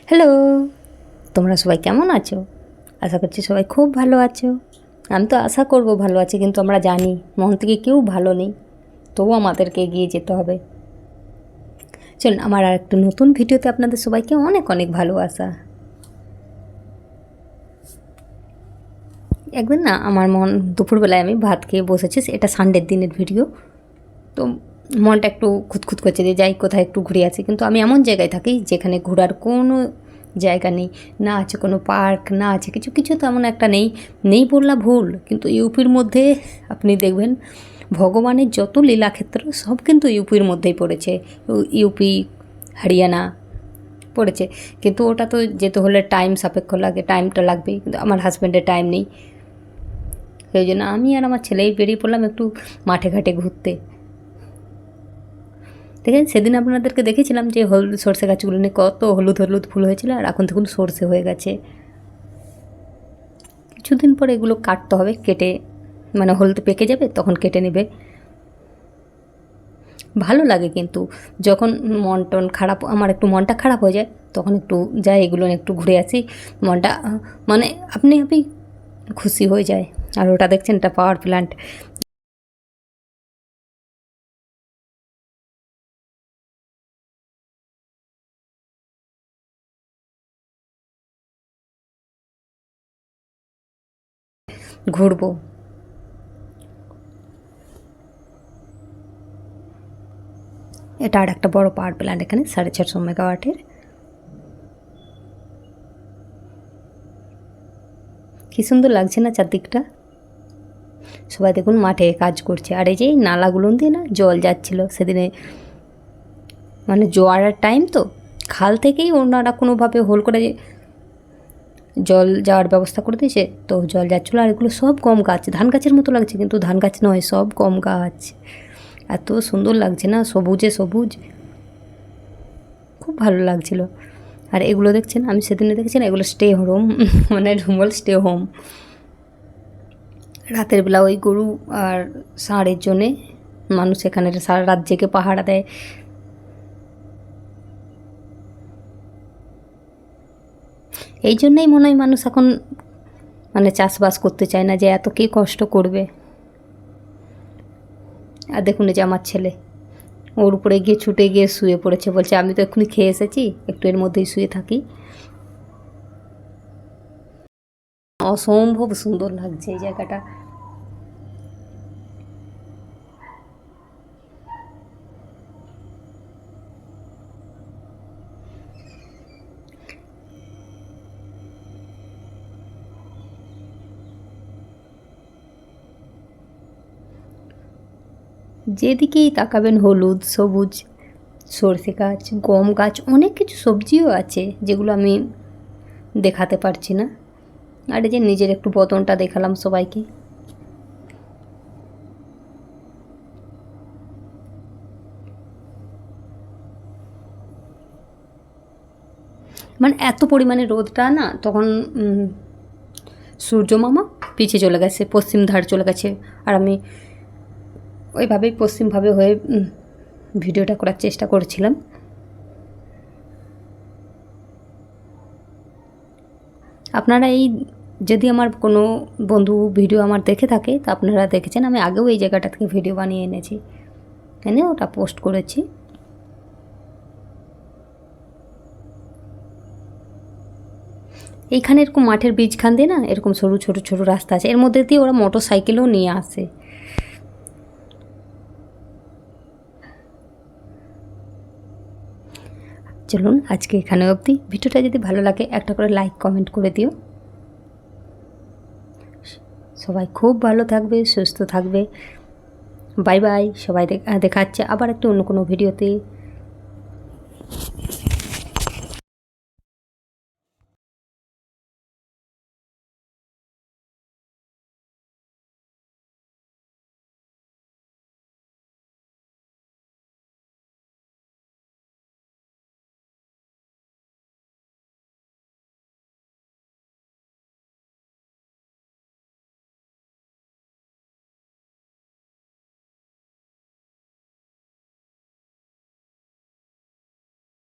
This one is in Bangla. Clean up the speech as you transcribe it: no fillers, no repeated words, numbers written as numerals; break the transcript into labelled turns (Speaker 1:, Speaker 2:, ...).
Speaker 1: হ্যালো, তোমরা সবাই কেমন আছো? আশা করছি সবাই খুব ভালো আছো। আমি তো আশা করব ভালো আছি, কিন্তু আমরা জানি মন থেকে কেউ ভালো নেই, তবু আমাদেরকে এগিয়ে যেতে হবে। চলুন, আমার আর একটা নতুন ভিডিওতে আপনাদের সবাইকে অনেক অনেক ভালোবাসা। একদিন না আমার মন, দুপুরবেলায় আমি ভাত খেয়ে বসেছি, এটা সানডের দিনের ভিডিও। তো মনটা একটু খুঁতখুত করছে যে যাই কোথায় একটু ঘুরে আসি, কিন্তু আমি এমন জায়গায় থাকি যেখানে ঘোরার কোনো জায়গা নেই, না আছে কোনো পার্ক, না আছে কিছু কিছু তেমন একটা নেই। নেই বললা ভুল, কিন্তু ইউপির মধ্যে আপনি দেখবেন ভগবানের যত লীলাক্ষেত্র সব কিন্তু ইউপির মধ্যেই পড়েছে। ইউপি, হরিয়ানা পড়েছে, কিন্তু ওটা তো যেতে হলে টাইম সাপেক্ষ লাগে, টাইমটা লাগবেই, কিন্তু আমার হাজব্যান্ডের টাইম নেই। সেই জন্য আমি আর আমার ছেলেই বেরিয়ে পড়লাম একটু মাঠে ঘাটে ঘুরতে। দেখেন, সেদিন আপনাদেরকে দেখেছিলাম যে হলুদ সর্ষে গাছগুলো নিয়ে কত হলুদ হলুদ ফুল হয়েছিল, আর এখন দেখুন সর্ষে হয়ে গেছে। কিছুদিন পরে এগুলো কাটতে হবে, কেটে মানে হলুদ পেকে যাবে তখন কেটে নেবে। ভালো লাগে, কিন্তু যখন মন টন খারাপ, আমার একটু মনটা খারাপ হয়ে যায়, তখন একটু যাই এগুলো নিয়ে একটু ঘুরে আসি, মনটা মানে আপনি খুশি হয়ে যায়। আর ওটা দেখছেন, এটা পাওয়ার প্ল্যান্ট। ঘুরবো। এটা আর একটা বড় পাওয়ার প্ল্যান্ট, এখানে 650 মেগাওয়াটের। কী সুন্দর লাগছে না চারদিকটা? সবাই দেখুন মাঠে কাজ করছে, আর এই যে নালাগুলো দিয়ে না জল যাচ্ছিলো সেদিনে, মানে জোয়ারের টাইম তো, খাল থেকেই ওনারা কোনোভাবে হোল করে জল যাওয়ার ব্যবস্থা করে দিয়েছে, তো জল যাচ্ছিলো। আর এগুলো সব গম গাছ, ধান গাছের মতো লাগছে, কিন্তু ধান গাছ নয়, সব গম গাছ। এত সুন্দর লাগছে না, সবুজে সবুজ, খুব ভালো লাগছিলো। আর এগুলো দেখছেন, আমি সেদিনে দেখেছি না, এগুলো স্টে হোম, মানে রুমল স্টে হোম। রাতের বেলা ওই গরু আর ষাঁড়ের জন্যে মানুষ এখানে সারা রাত জেগে পাহারা দেয়। এই জন্যেই মনে হয় মানুষ এখন মানে চাষবাস করতে চায় না, যে এত কে কষ্ট করবে। আর দেখুন এই যে আমার ছেলে ওর উপরে গিয়ে ছুটে গিয়ে শুয়ে পড়েছে, বলছে আমি তো এক্ষুনি খেয়ে এসেছি, একটু এর মধ্যেই শুয়ে থাকি। অসম্ভব সুন্দর লাগছে এই জায়গাটা। যেদিকেই তাকাবেন হলুদ সবুজ, সরষে গাছ, গম গাছ, অনেক কিছু সবজিও আছে যেগুলো আমি দেখাতে পারছি না। আর এই যে নিজের একটু বদনটা দেখালাম সবাইকে। মানে এত পরিমাণে রোদটা না, তখন সূর্য মামা পিছিয়ে চলে গেছে, পশ্চিম ধার চলে গেছে, আর আমি ওইভাবেই পশ্চিমভাবে হয়ে ভিডিওটা করার চেষ্টা করছিলাম। আপনারা এই, যদি আমার কোনো বন্ধু ভিডিও আমার দেখে থাকে, তা আপনারা দেখেছেন আমি আগেও এই জায়গাটা থেকে ভিডিও বানিয়ে এনেছি, এনে ওটা পোস্ট করেছি। এইখানে এরকম মাঠের বীজখান দিয়ে না এরকম সরু ছোটো ছোটো রাস্তা আছে, এর মধ্যে দিয়ে ওরা মোটর সাইকেলও নিয়ে আসে। চলুন আজকে এখানে অবধি। ভিডিওটা যদি ভালো লাগে একটা করে লাইক কমেন্ট করে দিও। সবাই খুব ভালো থাকবে, সুস্থ থাকবে। Bye bye. সবাই দেখা হচ্ছে আবার একটু অন্য কোনো ভিডিওতে।